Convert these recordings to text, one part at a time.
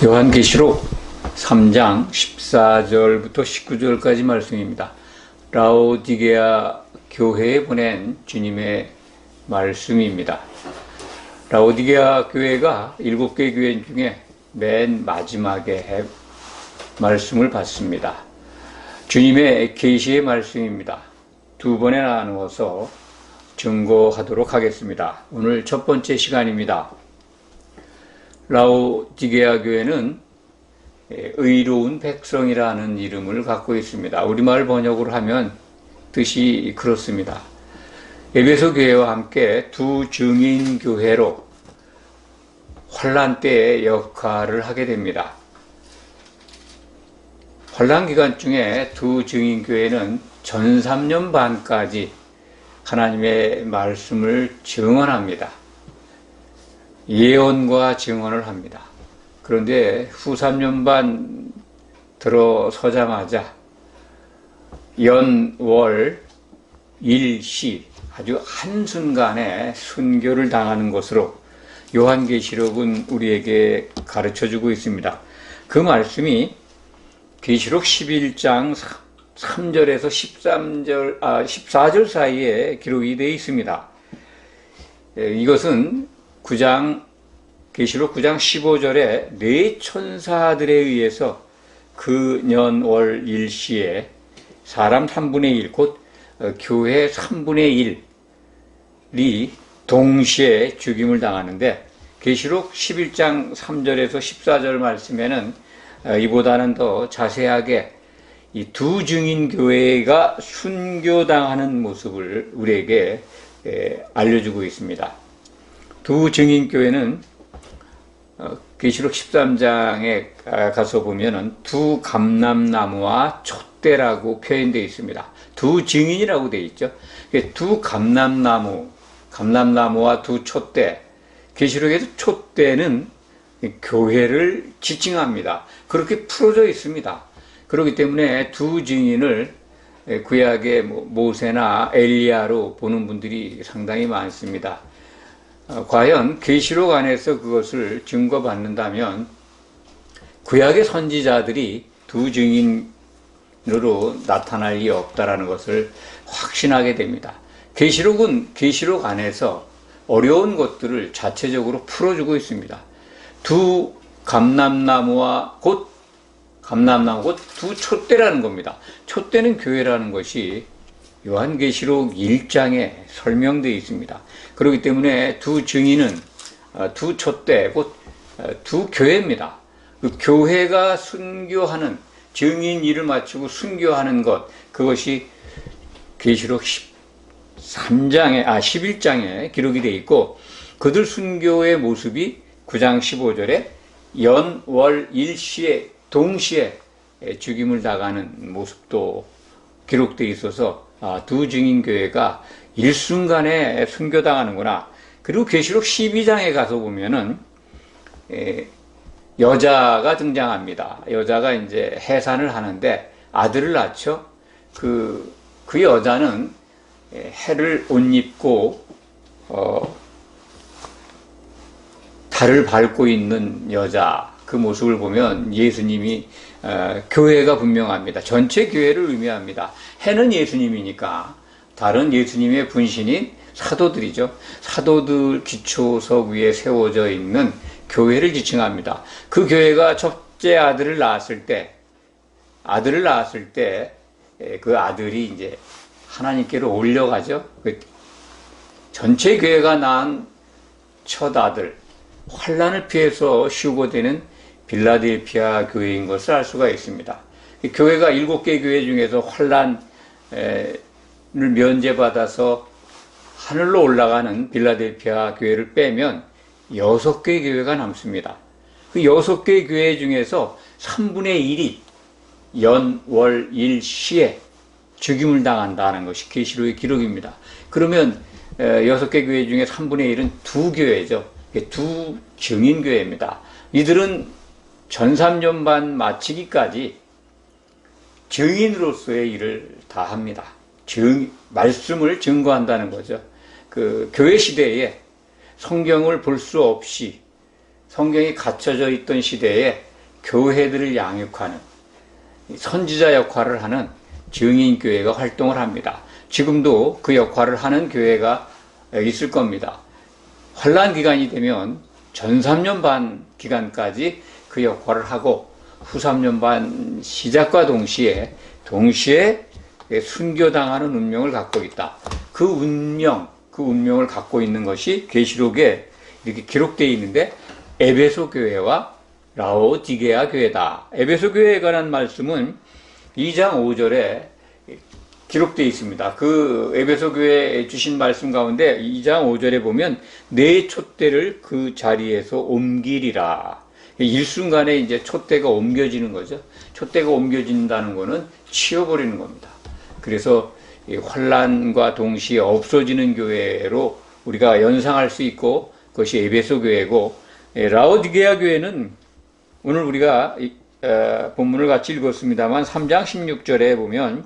요한계시록 3장 14절부터 19절까지 말씀입니다. 라오디게아 교회에 보낸 주님의 말씀입니다. 라오디게아 교회가 7개 교회 중에 맨 마지막에 말씀을 받습니다. 주님의 계시의 말씀입니다. 두 번에 나누어서 증거하도록 하겠습니다. 오늘 첫 번째 시간입니다. 라오디게아 교회는 의로운 백성이라는 이름을 갖고 있습니다. 우리말 번역으로 하면 뜻이 그렇습니다. 에베소 교회와 함께 두 증인 교회로 환란 때의 역할을 하게 됩니다. 환란 기간 중에 두 증인 교회는 전 3년 반까지 하나님의 말씀을 증언합니다. 예언과 증언을 합니다. 그런데 후 3년 반 들어서자마자 연, 일, 시 아주 한순간에 순교를 당하는 것으로 요한계시록은 우리에게 가르쳐주고 있습니다. 그 말씀이 계시록 11장 3절에서 14절 사이에 기록이 되어 있습니다. 이것은 계시록 9장 15절에 네 천사들에 의해서 그 년, 월, 일시에 사람 3분의 1, 곧 교회 3분의 1이 동시에 죽임을 당하는데, 계시록 11장 3절에서 14절 말씀에는 이보다는 더 자세하게 이 두 증인 교회가 순교당하는 모습을 우리에게 알려주고 있습니다. 두 증인 교회는 계시록 13장에 가서 보면은 두 감람나무와 촛대라고 표현되어 있습니다. 두 증인이라고 되어 있죠. 두 감람나무와 두 촛대. 계시록에서 촛대는 교회를 지칭합니다. 그렇게 풀어져 있습니다. 그렇기 때문에 두 증인을 구약의 모세나 엘리야로 보는 분들이 상당히 많습니다. 과연 계시록 안에서 그것을 증거받는다면 구약의 선지자들이 두 증인으로 나타날 리 없다라는 것을 확신하게 됩니다. 계시록은 계시록 안에서 어려운 것들을 자체적으로 풀어주고 있습니다. 두 감람나무와 곧 두 촛대라는 겁니다. 촛대는 교회라는 것이 요한계시록 1장에 설명되어 있습니다. 그렇기 때문에 두 증인은 두 촛대, 곧 두 교회입니다. 그 교회가 순교하는, 증인 일을 마치고 순교하는 것, 그것이 계시록 11장에 기록이 되어 있고, 그들 순교의 모습이 9장 15절에 연, 월, 일시에 동시에 죽임을 당하는 모습도 기록되어 있어서 두 증인 교회가 일순간에 순교당하는구나. 그리고 계시록 12장에 가서 보면은 여자가 등장합니다. 여자가 이제 해산을 하는데 아들을 낳죠. 그 여자는 해를 옷 입고 달을 밟고 있는 여자, 그 모습을 보면 예수님이 교회가 분명합니다. 전체 교회를 의미합니다. 해는 예수님이니까 달은 예수님의 분신인 사도들이죠. 사도들 기초석 위에 세워져 있는 교회를 지칭합니다. 그 교회가 첫째 아들을 낳았을 때 그 아들이 이제 하나님께로 올려가죠. 전체 교회가 낳은 첫 아들, 환란을 피해서 휴거되는 빌라델피아 교회인 것을 알 수가 있습니다. 교회가 7개 교회 중에서 환란을 면제받아서 하늘로 올라가는 빌라델피아 교회를 빼면 6개 교회가 남습니다. 그 6개 교회 중에서 3분의 1이 연, 월, 일, 시에 죽임을 당한다는 것이 계시록의 기록입니다. 그러면 6개 교회 중에 3분의 1은 두 교회죠. 두 증인교회입니다. 이들은 전 3년 반 마치기까지 증인으로서의 일을 다 합니다. 말씀을 증거한다는 거죠. 그 교회 시대에 성경을 볼 수 없이 성경이 갇혀져 있던 시대에 교회들을 양육하는 선지자 역할을 하는 증인교회가 활동을 합니다. 지금도 그 역할을 하는 교회가 있을 겁니다. 환란 기간이 되면 전 3년 반 기간까지 그 역할을 하고 후 3년 반 시작과 동시에 순교당하는 운명을 갖고 있다. 그 운명을 갖고 있는 것이 계시록에 이렇게 기록되어 있는데 에베소 교회와 라오디게아 교회다. 에베소 교회에 관한 말씀은 2장 5절에 기록되어 있습니다. 그 에베소 교회에 주신 말씀 가운데 2장 5절에 보면 내 촛대를 그 자리에서 옮기리라. 일순간에 이제 촛대가 옮겨지는 거죠. 촛대가 옮겨진다는 거는 치워버리는 겁니다. 그래서 환란과 동시에 없어지는 교회로 우리가 연상할 수 있고 그것이 에베소 교회고, 라오디게아 교회는 오늘 우리가 본문을 같이 읽었습니다만 3장 16절에 보면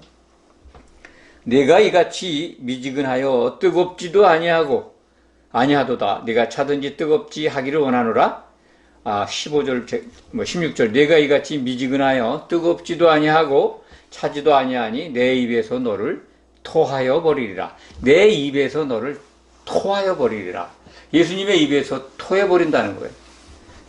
내가 이같이 미지근하여 뜨겁지도 아니하도다. 내가 차든지 뜨겁지 하기를 원하노라. 16절 내가 이같이 미지근하여 뜨겁지도 아니하고 차지도 아니하니 내 입에서 너를 토하여 버리리라. 내 입에서 너를 토하여 버리리라. 예수님의 입에서 토해 버린다는 거예요.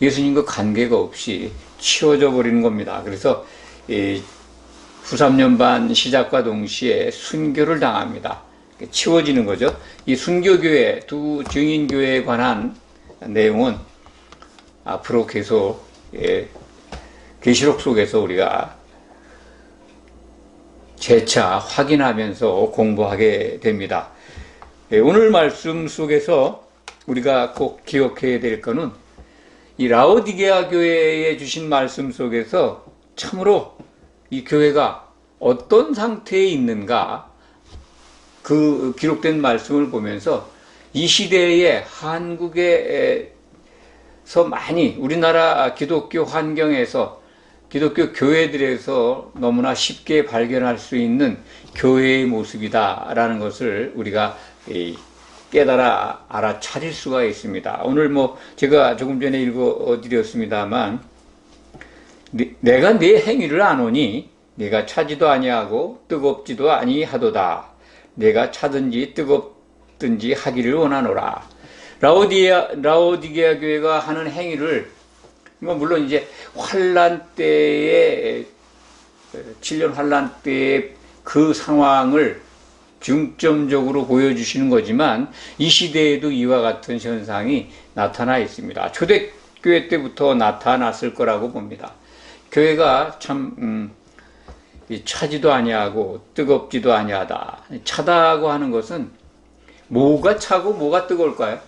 예수님과 관계가 없이 치워져 버리는 겁니다. 그래서 후 3년 반 시작과 동시에 순교를 당합니다. 치워지는 거죠. 이 순교교회, 두 증인교회에 관한 내용은 앞으로 계속 계시록 속에서 우리가 재차 확인하면서 공부하게 됩니다. 오늘 말씀 속에서 우리가 꼭 기억해야 될 것은 이 라오디게아 교회에 주신 말씀 속에서 참으로 이 교회가 어떤 상태에 있는가, 그 기록된 말씀을 보면서 이 시대에 한국에서 많이 우리나라 기독교 환경에서 기독교 교회들에서 너무나 쉽게 발견할 수 있는 교회의 모습이다라는 것을 우리가 깨달아 알아차릴 수가 있습니다. 오늘 제가 조금 전에 읽어드렸습니다만 내가 네 행위를 아노니 내가 차지도 아니하고 뜨겁지도 아니하도다. 내가 차든지 뜨겁든지 하기를 원하노라. 라오디게아 교회가 하는 행위를 물론 이제 환란 때에 7년 환란 때의 그 상황을 중점적으로 보여주시는 거지만 이 시대에도 이와 같은 현상이 나타나 있습니다. 초대교회 때부터 나타났을 거라고 봅니다. 교회가 참 차지도 아니하고 뜨겁지도 아니하다. 차다고 하는 것은 뭐가 차고 뭐가 뜨거울까요?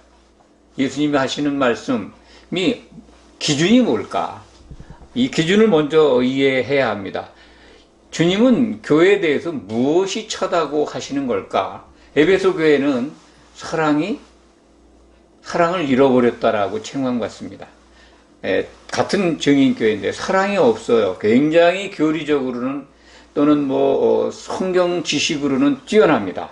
예수님이 하시는 말씀이 기준이 뭘까? 이 기준을 먼저 이해해야 합니다. 주님은 교회에 대해서 무엇이 차다고 하시는 걸까? 에베소 교회는 사랑을 잃어버렸다라고 책망받습니다. 같은 증인교회인데 사랑이 없어요. 굉장히 교리적으로는 또는 성경 지식으로는 뛰어납니다.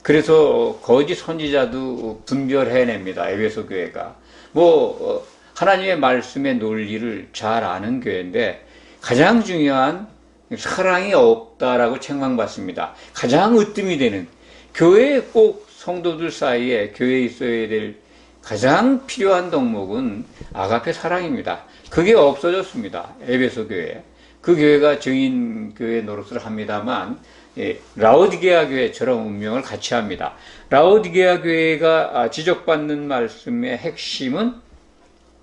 그래서 거짓 선지자도 분별해냅니다. 에베소 교회가. 하나님의 말씀의 논리를 잘 아는 교회인데 가장 중요한 사랑이 없다라고 책망받습니다. 가장 으뜸이 되는 교회에 꼭 성도들 사이에 교회에 있어야 될 가장 필요한 덕목은 아가페 사랑입니다. 그게 없어졌습니다. 에베소 교회. 그 교회가 증인교회 노릇을 합니다만 라오디게아 교회처럼 운명을 같이 합니다. 라오디게아 교회가 지적받는 말씀의 핵심은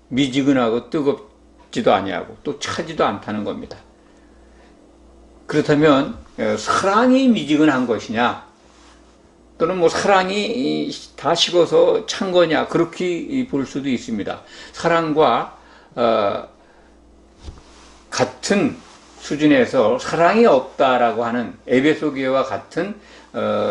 미지근하고 뜨겁지도 아니하고 또 차지도 않다는 겁니다. 그렇다면 사랑이 미지근한 것이냐 또는 사랑이 다 식어서 찬 거냐 그렇게 볼 수도 있습니다. 사랑과 같은 수준에서 사랑이 없다라고 하는 에베소 교회와 같은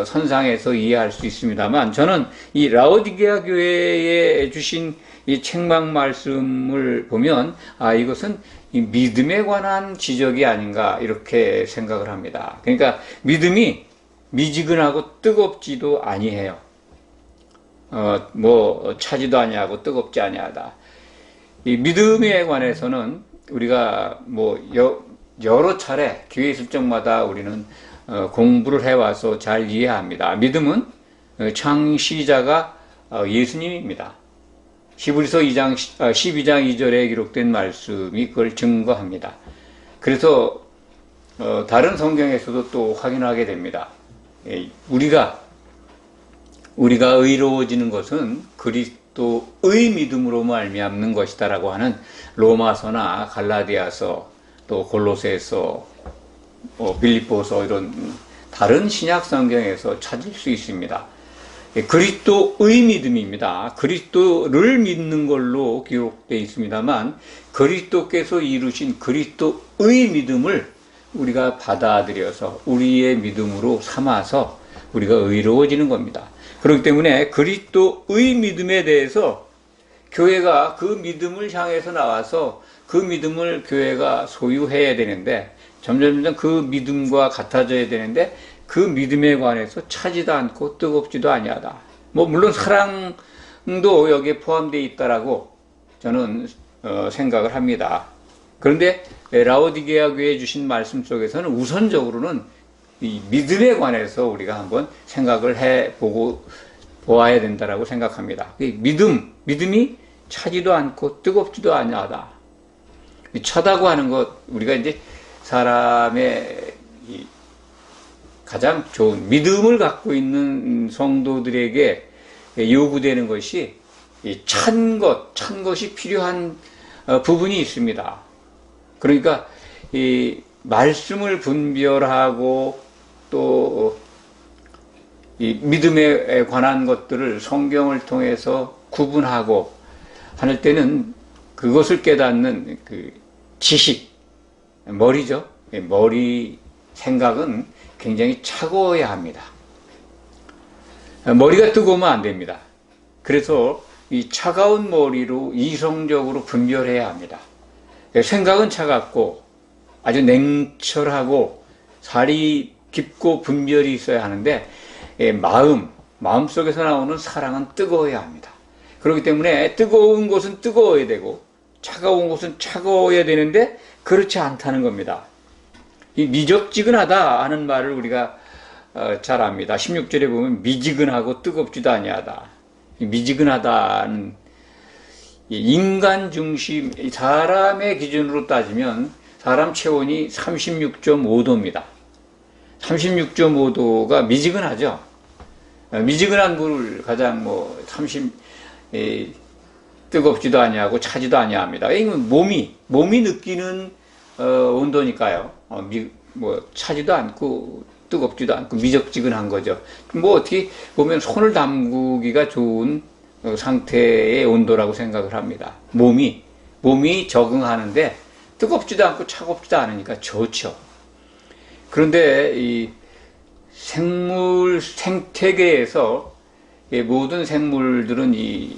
선상에서 이해할 수 있습니다만 저는 이 라오디게아 교회에 주신 이 책망 말씀을 보면 이것은 이 믿음에 관한 지적이 아닌가 이렇게 생각을 합니다. 그러니까 믿음이 미지근하고 뜨겁지도 아니해요. 차지도 아니하고 뜨겁지 아니하다. 이 믿음에 관해서는 우리가 뭐 여러 차례 기회 있을 적마다 우리는 공부를 해와서 잘 이해합니다. 믿음은 창시자가 예수님입니다. 히브리서 12장 2절에 기록된 말씀이 그걸 증거합니다. 그래서 다른 성경에서도 또 확인하게 됩니다. 우리가 의로워지는 것은 그리스도의 믿음으로 말미암는 것이다라고 하는 로마서나 갈라디아서, 또 골로새서, 빌립보서 이런 다른 신약 성경에서 찾을 수 있습니다. 그리스도의 믿음입니다. 그리스도를 믿는 걸로 기록되어 있습니다만 그리스도께서 이루신 그리스도의 믿음을 우리가 받아들여서 우리의 믿음으로 삼아서 우리가 의로워지는 겁니다. 그렇기 때문에 그리스도의 믿음에 대해서 교회가 그 믿음을 향해서 나와서 그 믿음을 교회가 소유해야 되는데 점점 그 믿음과 같아져야 되는데 그 믿음에 관해서 차지도 않고 뜨겁지도 아니하다. 물론 사랑도 여기에 포함되어 있다라고 저는 생각을 합니다. 그런데 라오디게아 교회에 주신 말씀 속에서는 우선적으로는 이 믿음에 관해서 우리가 한번 생각을 해보고 보아야 된다라고 생각합니다. 믿음이 차지도 않고 뜨겁지도 아니하다. 차다고 하는 것, 우리가 이제 사람의 가장 좋은 믿음을 갖고 있는 성도들에게 요구되는 것이 찬 것이 필요한 부분이 있습니다. 그러니까 이 말씀을 분별하고 또 이 믿음에 관한 것들을 성경을 통해서 구분하고 할 때는 그것을 깨닫는 그 지식, 머리죠. 머리 생각은 굉장히 차가워야 합니다. 머리가 뜨거우면 안 됩니다. 그래서 이 차가운 머리로 이성적으로 분별해야 합니다. 생각은 차갑고 아주 냉철하고 살이 깊고 분별이 있어야 하는데 마음 속에서 나오는 사랑은 뜨거워야 합니다. 그렇기 때문에 뜨거운 곳은 뜨거워야 되고 차가운 곳은 차가워야 되는데 그렇지 않다는 겁니다. 이 미적지근하다 하는 말을 우리가 잘 압니다. 16절에 보면 미지근하고 뜨겁지도 아니하다. 미지근하다는 인간 중심, 사람의 기준으로 따지면 사람 체온이 36.5도입니다. 36.5도가 미지근하죠. 미지근한 물을 가장 뜨겁지도 아니하고 차지도 아니합니다. 이건 몸이 느끼는 온도니까요. 차지도 않고 뜨겁지도 않고 미적지근한 거죠. 어떻게 보면 손을 담그기가 좋은 상태의 온도라고 생각을 합니다. 몸이 적응하는데 뜨겁지도 않고 차갑지도 않으니까 좋죠. 그런데 이 생태계에서 모든 생물들은 이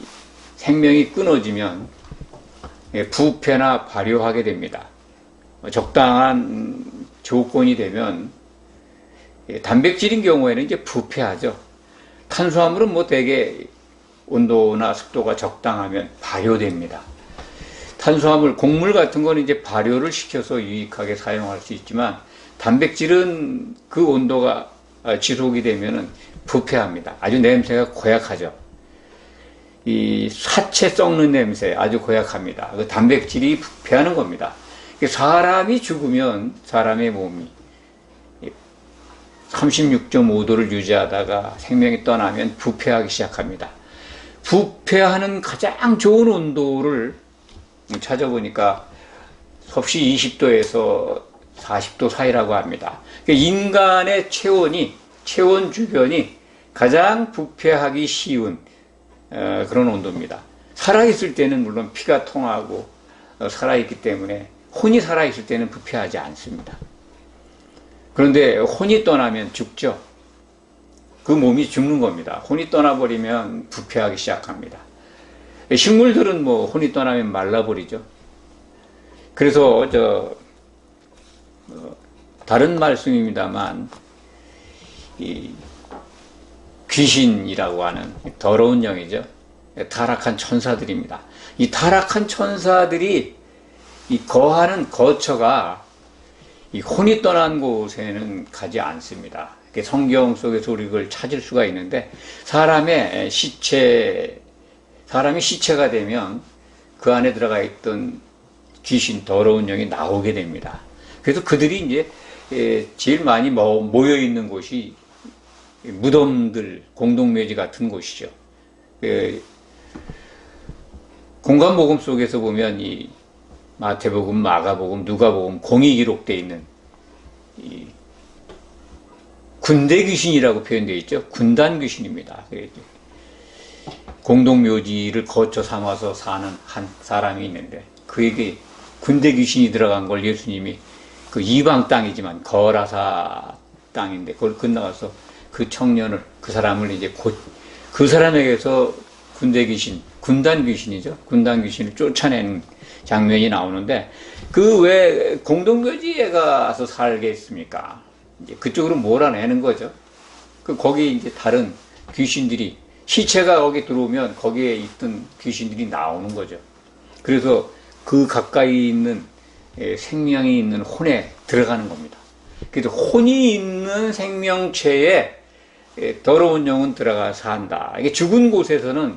생명이 끊어지면 부패나 발효하게 됩니다. 적당한 조건이 되면 단백질인 경우에는 이제 부패하죠. 탄수화물은 대개 온도나 습도가 적당하면 발효됩니다. 탄수화물, 곡물 같은 거는 이제 발효를 시켜서 유익하게 사용할 수 있지만 단백질은 그 온도가 지속이 되면은 부패합니다. 아주 냄새가 고약하죠. 이 사체 썩는 냄새 아주 고약합니다. 그 단백질이 부패하는 겁니다. 사람이 죽으면 사람의 몸이 36.5도를 유지하다가 생명이 떠나면 부패하기 시작합니다. 부패하는 가장 좋은 온도를 찾아보니까 섭씨 20도에서 40도 사이라고 합니다. 인간의 체온 주변이 가장 부패하기 쉬운 그런 온도입니다. 살아있을 때는 물론 피가 통하고 살아있기 때문에 혼이 살아있을 때는 부패하지 않습니다. 그런데 혼이 떠나면 죽죠. 그 몸이 죽는 겁니다. 혼이 떠나버리면 부패하기 시작합니다. 식물들은 혼이 떠나면 말라버리죠. 그래서 다른 말씀입니다만 이 귀신이라고 하는 더러운 영이죠. 타락한 천사들입니다. 이 타락한 천사들이 이 거하는 거처가 이 혼이 떠난 곳에는 가지 않습니다. 성경 속에서 우리가 그걸 찾을 수가 있는데, 사람이 시체가 되면 그 안에 들어가 있던 귀신, 더러운 영이 나오게 됩니다. 그래서 그들이 이제 제일 많이 모여 있는 곳이 무덤들, 공동묘지 같은 곳이죠. 공간복음 속에서 보면 이 마태복음, 마가복음, 누가복음 공이 기록되어 있는 이 군대 귀신이라고 표현되어 있죠. 군단 귀신입니다. 공동묘지를 거쳐 삼아서 사는 한 사람이 있는데, 그에게 군대 귀신이 들어간 걸 예수님이 그 이방 땅이지만 거라사 땅인데 그걸 건너가서 그 청년을, 그 사람을 이제 그 사람에게서 군대 귀신, 군단 귀신이죠. 군단 귀신을 쫓아내는 장면이 나오는데, 그 왜 공동묘지에 가서 살겠습니까? 이제 그쪽으로 몰아내는 거죠. 거기 이제 다른 귀신들이, 시체가 거기 들어오면 거기에 있던 귀신들이 나오는 거죠. 그래서 그 가까이 있는 생명이 있는 혼에 들어가는 겁니다. 그래서 혼이 있는 생명체에 더러운 영은 들어가서 산다. 이게 죽은 곳에서는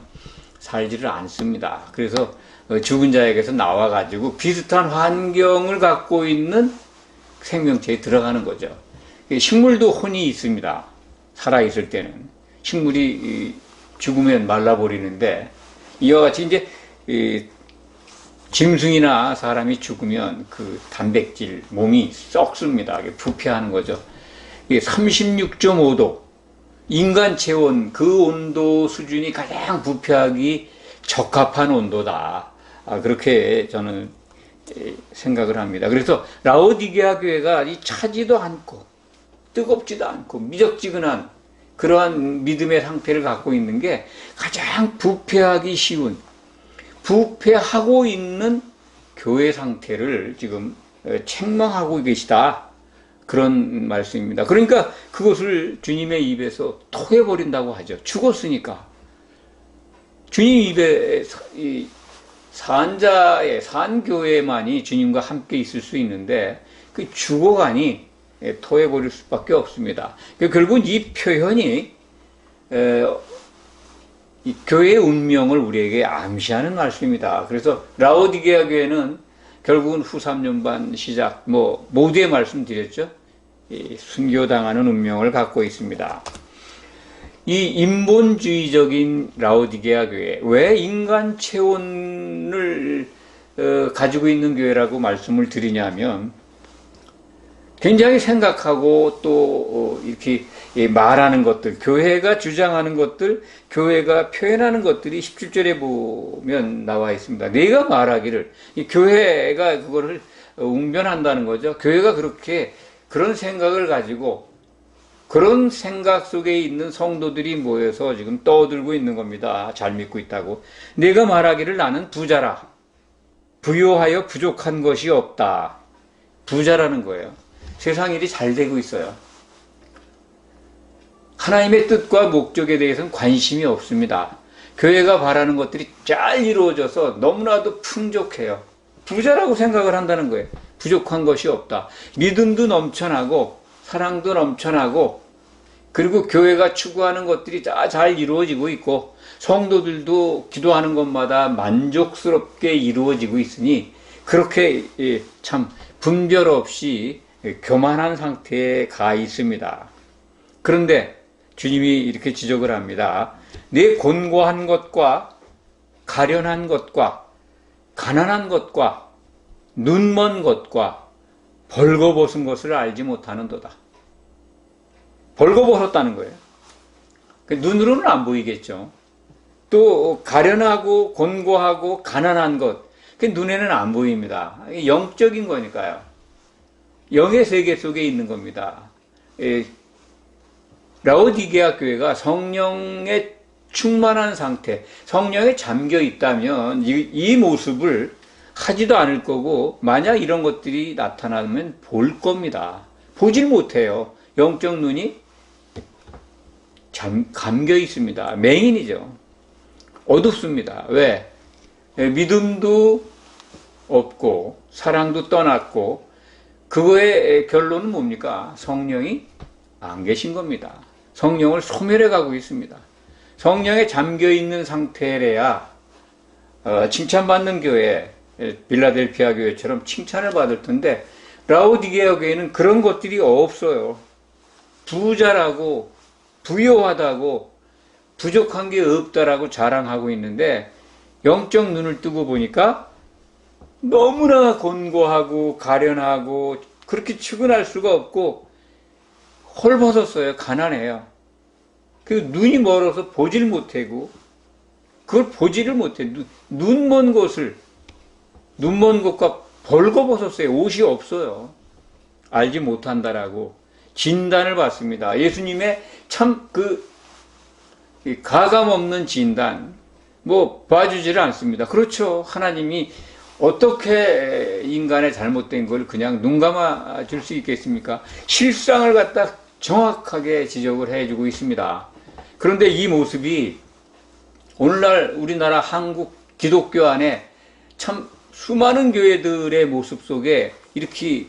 살지를 않습니다. 그래서 죽은 자에게서 나와가지고 비슷한 환경을 갖고 있는 생명체에 들어가는 거죠. 식물도 혼이 있습니다. 살아있을 때는. 식물이 죽으면 말라버리는데, 이와 같이 이제 짐승이나 사람이 죽으면 그 단백질, 몸이 썩습니다. 부패하는 거죠. 36.5도, 인간 체온, 그 온도 수준이 가장 부패하기 적합한 온도다. 그렇게 저는 생각을 합니다. 그래서 라오디게아 교회가 차지도 않고 뜨겁지도 않고 미적지근한 그러한 믿음의 상태를 갖고 있는 게 가장 부패하기 쉬운, 부패하고 있는 교회 상태를 지금 책망하고 계시다. 그런 말씀입니다. 그러니까 그것을 주님의 입에서 토해버린다고 하죠. 죽었으니까. 주님 입에 산교회만이 주님과 함께 있을 수 있는데, 그 죽어가니 토해버릴 수밖에 없습니다. 결국은 이 표현이 이 교회의 운명을 우리에게 암시하는 말씀입니다. 그래서 라오디게아 교회는 결국은 후 3년반 시작, 모두의 말씀드렸죠. 순교당하는 운명을 갖고 있습니다. 이 인본주의적인 라오디게아 교회, 왜 인간 체온을 가지고 있는 교회라고 말씀을 드리냐면, 굉장히 생각하고 또 이렇게 말하는 것들, 교회가 주장하는 것들, 교회가 표현하는 것들이 17절에 보면 나와 있습니다. 내가 말하기를, 이 교회가 그거를 웅변한다는 거죠. 교회가 그런 생각을 가지고 그런 생각 속에 있는 성도들이 모여서 지금 떠들고 있는 겁니다. 잘 믿고 있다고. 내가 말하기를 나는 부자라. 부요하여 부족한 것이 없다. 부자라는 거예요. 세상 일이 잘 되고 있어요. 하나님의 뜻과 목적에 대해서는 관심이 없습니다. 교회가 바라는 것들이 잘 이루어져서 너무나도 풍족해요. 부자라고 생각을 한다는 거예요. 부족한 것이 없다. 믿음도 넘쳐나고 사랑도 넘쳐나고, 그리고 교회가 추구하는 것들이 다 잘 이루어지고 있고, 성도들도 기도하는 것마다 만족스럽게 이루어지고 있으니 그렇게 참 분별 없이 교만한 상태에 가 있습니다. 그런데 주님이 이렇게 지적을 합니다. 내 곤고한 것과 가련한 것과 가난한 것과 눈먼 것과 벌거벗은 것을 알지 못하는도다. 벌거벗었다는 거예요. 눈으로는 안 보이겠죠. 또 가련하고 곤고하고 가난한 것, 눈에는 안 보입니다. 영적인 거니까요. 영의 세계 속에 있는 겁니다. 라오디게아 교회가 성령에 충만한 상태, 성령에 잠겨 있다면 이 모습을 하지도 않을 거고, 만약 이런 것들이 나타나면 볼 겁니다. 보질 못해요. 영적 눈이 감겨 있습니다. 맹인이죠. 어둡습니다. 왜? 믿음도 없고 사랑도 떠났고 그거의 결론은 뭡니까? 성령이 안 계신 겁니다. 성령을 소멸해 가고 있습니다. 성령에 잠겨 있는 상태래야 칭찬받는 교회, 빌라델피아 교회처럼 칭찬을 받을 텐데 라오디게아 교회는 그런 것들이 없어요. 부자라고 부요하다고 부족한 게 없다라고 자랑하고 있는데 영적 눈을 뜨고 보니까 너무나 곤고하고 가련하고 그렇게 측은할 수가 없고 헐벗었어요. 가난해요. 그 눈이 멀어서 보질 못하고 그걸 보지를 못해. 눈 먼 곳을 눈 먼 곳과 벌거벗었어요. 옷이 없어요. 알지 못한다라고 진단을 받습니다. 예수님의 참 가감 없는 진단 봐주지를 않습니다. 그렇죠. 하나님이 어떻게 인간의 잘못된 걸 그냥 눈 감아 줄 수 있겠습니까? 실상을 갖다 정확하게 지적을 해주고 있습니다. 그런데 이 모습이 오늘날 우리나라 한국 기독교 안에 참 수많은 교회들의 모습 속에 이렇게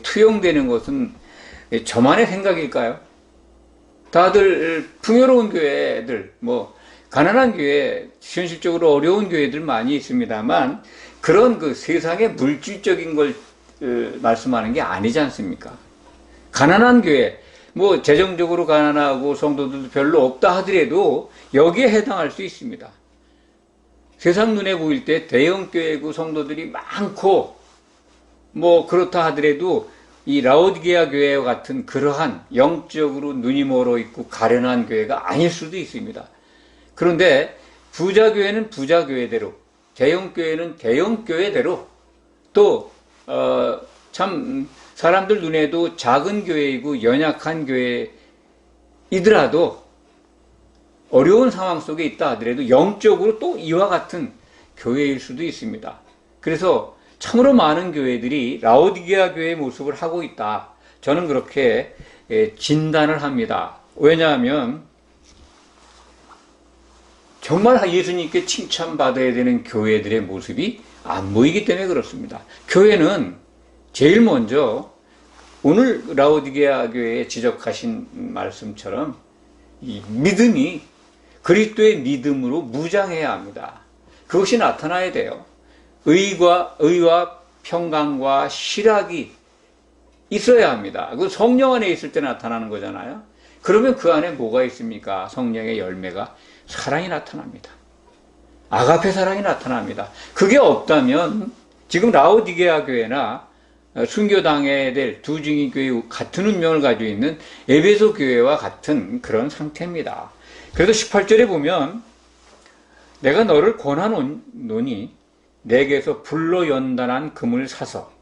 투영되는 것은 저만의 생각일까요? 다들 풍요로운 교회들, 가난한 교회, 현실적으로 어려운 교회들 많이 있습니다만 그런 세상의 물질적인 걸 말씀하는 게 아니지 않습니까? 가난한 교회, 재정적으로 가난하고 성도들도 별로 없다 하더라도 여기에 해당할 수 있습니다. 세상 눈에 보일 때 대형교회고 성도들이 많고 그렇다 하더라도 이 라오디게아 교회와 같은 그러한 영적으로 눈이 멀어 있고 가련한 교회가 아닐 수도 있습니다. 그런데 부자교회는 부자교회대로, 대형교회는 대형교회대로 또 참 사람들 눈에도 작은 교회이고 연약한 교회이더라도 어려운 상황 속에 있다 하더라도 영적으로 또 이와 같은 교회일 수도 있습니다. 그래서 참으로 많은 교회들이 라오디게아 교회의 모습을 하고 있다. 저는 그렇게 진단을 합니다. 왜냐하면 정말 예수님께 칭찬받아야 되는 교회들의 모습이 안 보이기 때문에 그렇습니다. 교회는 제일 먼저 오늘 라오디게아 교회에 지적하신 말씀처럼 이 믿음이 그리스도의 믿음으로 무장해야 합니다. 그것이 나타나야 돼요. 의와 평강과 실학이 있어야 합니다. 그 성령 안에 있을 때 나타나는 거잖아요. 그러면 그 안에 뭐가 있습니까? 성령의 열매가 사랑이 나타납니다. 아가페 사랑이 나타납니다. 그게 없다면 지금 라오디게아 교회나 순교당해야 될 두 증인 교회 같은 운명을 가지고 있는 에베소 교회와 같은 그런 상태입니다. 그래서 18절에 보면 내가 너를 권하노니 내게서 불로 연단한 금을 사서,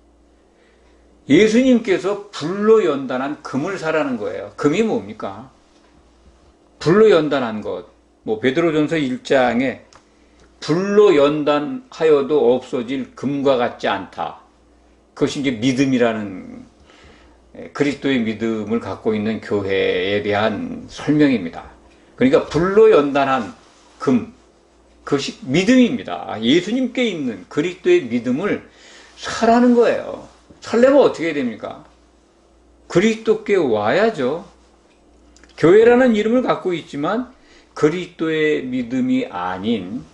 예수님께서 불로 연단한 금을 사라는 거예요. 금이 뭡니까? 불로 연단한 것. 베드로전서 1장에 불로 연단하여도 없어질 금과 같지 않다. 그것이 이제 믿음이라는, 그리스도의 믿음을 갖고 있는 교회에 대한 설명입니다. 그러니까 불로 연단한 금, 그것이 믿음입니다. 예수님께 있는 그리스도의 믿음을 사라는 거예요. 살려면 어떻게 됩니까? 그리스도께 와야죠. 교회라는 이름을 갖고 있지만 그리스도의 믿음이 아닌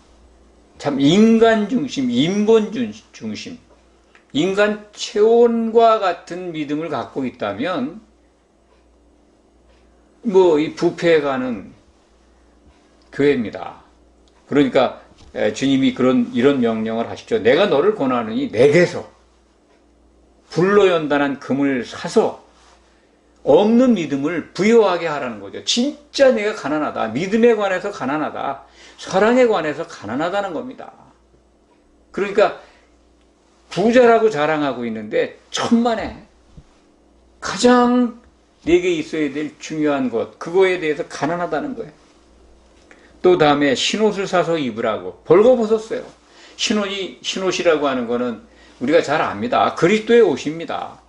참 인간 중심, 인본 중심, 인간 체온과 같은 믿음을 갖고 있다면 이 부패해가는 교회입니다. 그러니까 주님이 이런 명령을 하시죠. 내가 너를 권하느니 내게서 불로 연단한 금을 사서 없는 믿음을 부여하게 하라는 거죠. 진짜 내가 가난하다. 믿음에 관해서 가난하다. 사랑에 관해서 가난하다는 겁니다. 그러니까 부자라고 자랑하고 있는데 천만에 가장 내게 있어야 될 중요한 것, 그거에 대해서 가난하다는 거예요. 또 다음에 신옷을 사서 입으라고 벌거벗었어요. 신옷이라고 하는 거는 우리가 잘 압니다. 그리스도의 옷입니다.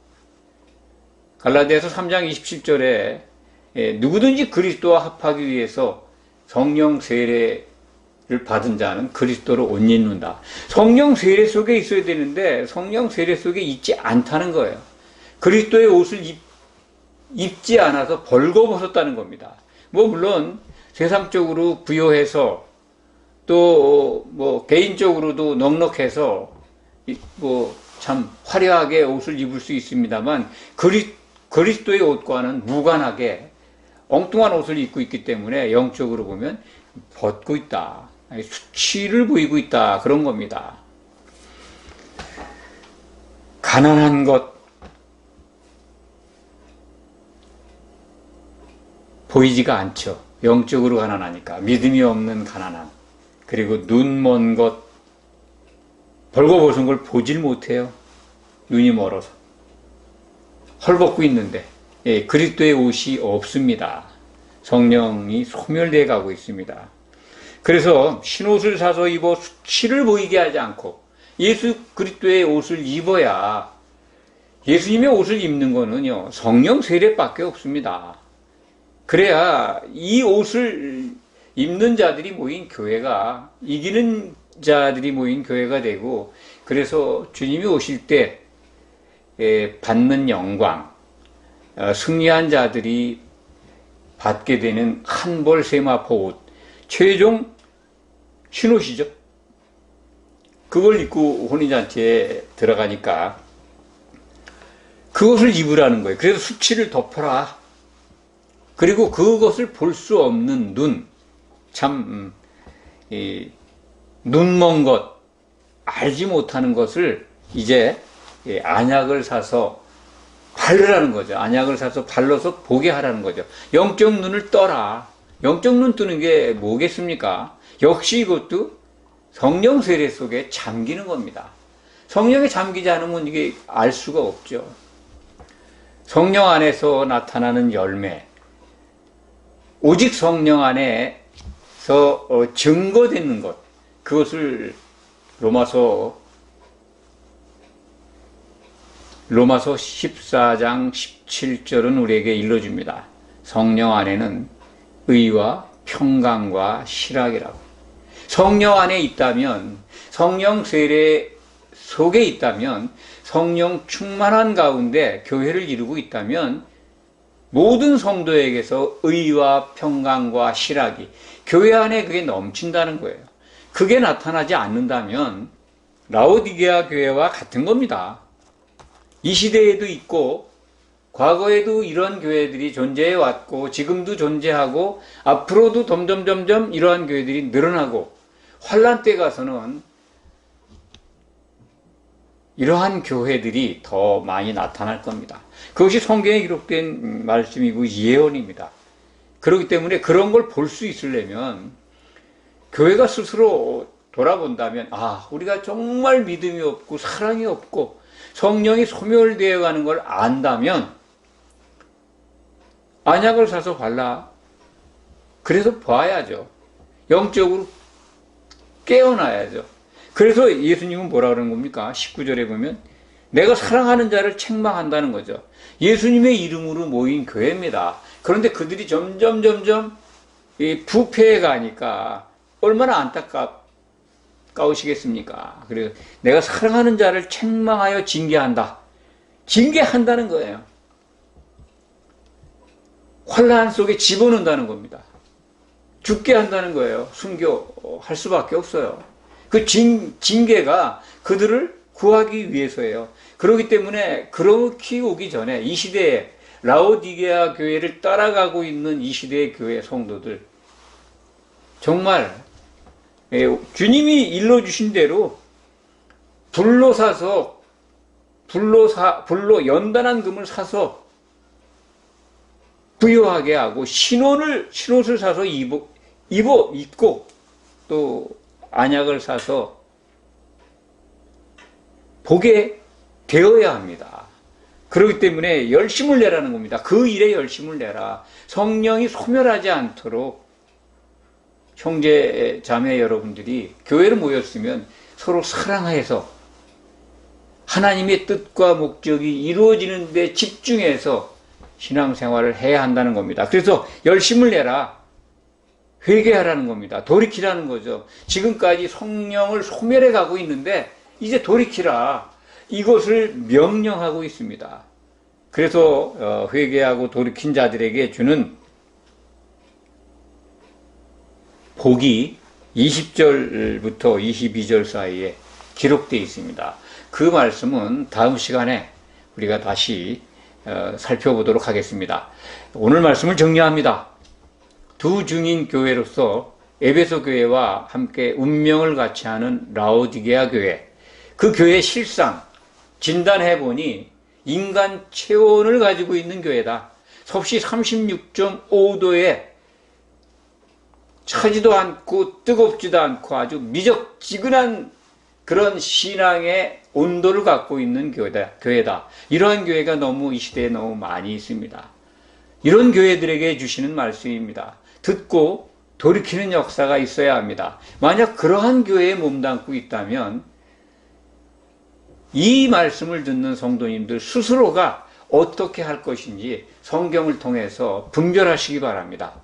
갈라디아서 3장 27절에 누구든지 그리스도와 합하기 위해서 성령 세례 받은 자는 그리스도로 옷 입는다. 성령 세례 속에 있어야 되는데 성령 세례 속에 있지 않다는 거예요. 그리스도의 옷을 입지 않아서 벌거벗었다는 겁니다. 뭐 물론 세상적으로 부요해서 또 뭐 개인적으로도 넉넉해서 뭐 참 화려하게 옷을 입을 수 있습니다만 그리스도의 옷과는 무관하게 엉뚱한 옷을 입고 있기 때문에 영적으로 보면 벗고 있다. 수치를 보이고 있다. 그런 겁니다. 가난한 것 보이지가 않죠. 영적으로 가난하니까. 믿음이 없는 가난함. 그리고 눈 먼 것, 벌거벗은 걸 보질 못해요. 눈이 멀어서. 헐벗고 있는데 그리스도의 옷이 없습니다. 성령이 소멸되어 가고 있습니다. 그래서 신옷을 사서 입어 수치를 보이게 하지 않고 예수 그리스도의 옷을 입어야, 예수님의 옷을 입는 거는요 성령 세례밖에 없습니다. 그래야 이 옷을 입는 자들이 모인 교회가, 이기는 자들이 모인 교회가 되고, 그래서 주님이 오실 때 받는 영광, 승리한 자들이 받게 되는 한벌 세마포 옷, 최종 신옷이죠. 그걸 입고 혼인잔치에 들어가니까 그것을 입으라는 거예요. 그래서 수치를 덮어라. 그리고 그것을 볼 수 없는 눈, 참 눈먼 것, 알지 못하는 것을 이제 안약을 사서 바르라는 거죠. 안약을 사서 발라서 보게 하라는 거죠. 영적 눈을 떠라. 영적 눈 뜨는 게 뭐겠습니까? 역시 이것도 성령 세례 속에 잠기는 겁니다. 성령에 잠기지 않으면 이게 알 수가 없죠. 성령 안에서 나타나는 열매, 오직 성령 안에서 증거되는 것, 그것을 로마서 14장 17절은 우리에게 일러줍니다. 성령 안에는 의와 평강과 실학이라고. 성령 안에 있다면, 성령 세례 속에 있다면, 성령 충만한 가운데 교회를 이루고 있다면 모든 성도에게서 의와 평강과 실학이, 교회 안에 그게 넘친다는 거예요. 그게 나타나지 않는다면 라오디게아 교회와 같은 겁니다. 이 시대에도 있고 과거에도 이런 교회들이 존재해 왔고 지금도 존재하고 앞으로도 점점 이러한 교회들이 늘어나고, 환란 때 가서는 이러한 교회들이 더 많이 나타날 겁니다. 그것이 성경에 기록된 말씀이고 예언입니다. 그렇기 때문에 그런 걸 볼 수 있으려면 교회가 스스로 돌아본다면, 우리가 정말 믿음이 없고 사랑이 없고 성령이 소멸되어 가는 걸 안다면 안약을 사서 발라. 그래서 봐야죠. 영적으로 깨어나야죠. 그래서 예수님은 뭐라 그러는 겁니까? 19절에 보면 내가 사랑하는 자를 책망한다는 거죠. 예수님의 이름으로 모인 교회입니다. 그런데 그들이 점점 부패해 가니까 얼마나 안타까우시겠습니까? 그래서 내가 사랑하는 자를 책망하여 징계한다. 징계한다는 거예요. 환난 속에 집어넣는다는 겁니다. 죽게 한다는 거예요. 순교할 수밖에 없어요. 그 징계가 그들을 구하기 위해서예요. 그렇기 때문에 그렇게 오기 전에 이 시대에 라오디게아 교회를 따라가고 있는 이 시대의 교회 성도들, 정말 주님이 일러주신 대로 불로 연단한 금을 사서 부유하게 하고 신옷을 사서 입고 또 안약을 사서 보게 되어야 합니다. 그렇기 때문에 열심을 내라는 겁니다. 그 일에 열심을 내라. 성령이 소멸하지 않도록 형제 자매 여러분들이 교회를 모였으면 서로 사랑해서 하나님의 뜻과 목적이 이루어지는 데 집중해서 신앙생활을 해야 한다는 겁니다. 그래서 열심을 내라. 회개하라는 겁니다. 돌이키라는 거죠. 지금까지 성령을 소멸해 가고 있는데 이제 돌이키라. 이것을 명령하고 있습니다. 그래서 회개하고 돌이킨 자들에게 주는 복이 20절부터 22절 사이에 기록되어 있습니다. 그 말씀은 다음 시간에 우리가 다시 살펴보도록 하겠습니다. 오늘 말씀을 정리합니다. 두 증인 교회로서 에베소 교회와 함께 운명을 같이 하는 라오디게아 교회, 그 교회의 실상 진단해보니 인간 체온을 가지고 있는 교회다. 섭씨 36.5도에 차지도 않고 뜨겁지도 않고 아주 미적지근한 그런 신앙의 온도를 갖고 있는 교회다. 이러한 교회가 너무 이 시대에 너무 많이 있습니다. 이런 교회들에게 주시는 말씀입니다. 듣고 돌이키는 역사가 있어야 합니다. 만약 그러한 교회에 몸담고 있다면 이 말씀을 듣는 성도님들 스스로가 어떻게 할 것인지 성경을 통해서 분별하시기 바랍니다.